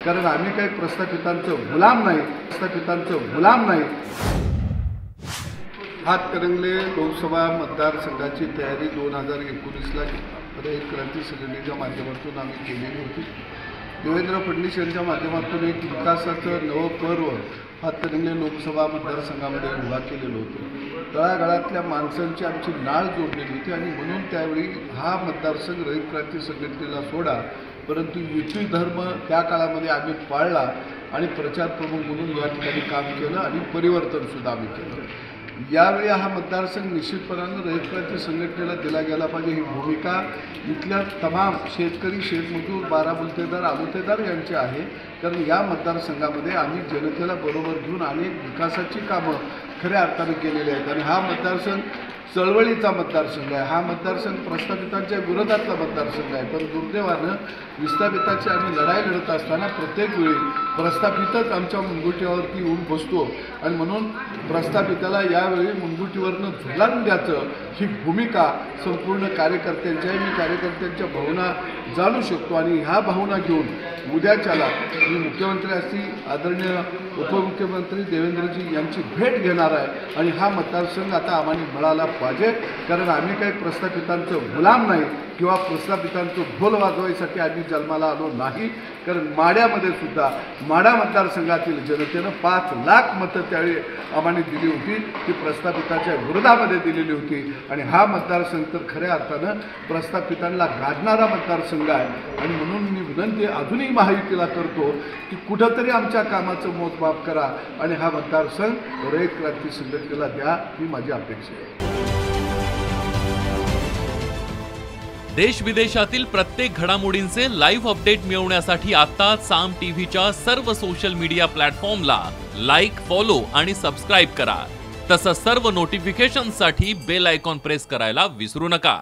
कारण आम्ही काही प्रस्थापितांचं गुलाम नाही। हातकणंगले लोकसभा मतदारसंघाची तयारी 2019ला रयत क्रांती संघटनेच्या माध्यमातून आम्ही केलेली होती। देवेंद्र फडणवीस यांच्या माध्यमातून एक विकासाचं नवं पर्व हातकणंगले लोकसभा मतदारसंघामध्ये उभा केलेलं होतं। तळागाळातल्या माणसांची आमची नाळ जोडलेली होती आणि म्हणून त्यावेळी हा मतदारसंघ रयत क्रांती संघटनेला सोडा, परंतु युती धर्म त्या काळामध्ये आम्ही पाळला आणि प्रचार प्रमुख म्हणून या ठिकाणी काम केलं आणि परिवर्तनसुद्धा आम्ही केलं। यावेळी हा मतदारसंघ निश्चितपणानं रयत क्रांती संघटनेला दिला गेला पाहिजे ही भूमिका इथल्या तमाम शेतकरी, शेतमजूर, बाराबुलतेदार, आलुतेदार यांची आहे। कारण या मतदारसंघामध्ये आम्ही जनतेला बरोबर घेऊन अनेक विकासाची कामं खऱ्या अर्थाने केलेली आहेत आणि हा मतदारसंघ चळवळीचा मतदारसंघ आहे। हा मतदारसंघ प्रस्थापितांच्या विरोधातला मतदारसंघ आहे, पण दुर्दैवानं विस्थापिताची आम्ही लढाई लढत असताना प्रत्येक वेळी प्रस्थापितच आमच्या मुनगुटीवरती येऊन बसतो आणि म्हणून प्रस्थापिताला यावेळी मुनगुटीवरनं झुलान द्यायचं ही भूमिका संपूर्ण कार्यकर्त्यांची आहे। मी कार्यकर्त्यांच्या भावना जाणू शकतो आणि ह्या भावना घेऊन उद्याच्याला मी मुख्यमंत्री असतील आदरणीय उपमुख्यमंत्री देवेंद्रजी यांची भेट घेणार आहे आणि हा मतदारसंघ आता आम्हाला मिळाला पाहिजे। कारण आम्ही काही प्रस्थापितांचं गुलाम नाही किंवा प्रस्थापितांचं ढोल वाजवायसाठी आम्ही जन्माला आलो नाही। कारण माड्यामध्ये सुद्धा माडा मतदारसंघातील जनतेनं 5 लाख मतं त्यावेळी आम्हाला दिली होती, ती प्रस्थापिताच्या विरोधामध्ये दिलेली होती आणि हा मतदारसंघ तर खऱ्या अर्थानं प्रस्थापितांना गाडणारा मतदारसंघ आहे आणि म्हणून मी विनंती अजूनही महायुतीला करतो की कुठंतरी आमच्या कामाचं मोजमाप करा आणि हा मतदारसंघ रयत क्रांती संघटनेला द्या ही माझी अपेक्षा आहे। देश विदेशातील प्रत्येक घडामोडींचे लाईव्ह अपडेट मिळवण्यासाठी आता साम टीव्हीच्या सर्व सोशल मीडिया प्लॅटफॉर्मला लाईक, फॉलो आणि सबस्क्राईब करा। तसंच सर्व नोटिफिकेशनसाठी बेल आयकॉन प्रेस करायला विसरू नका।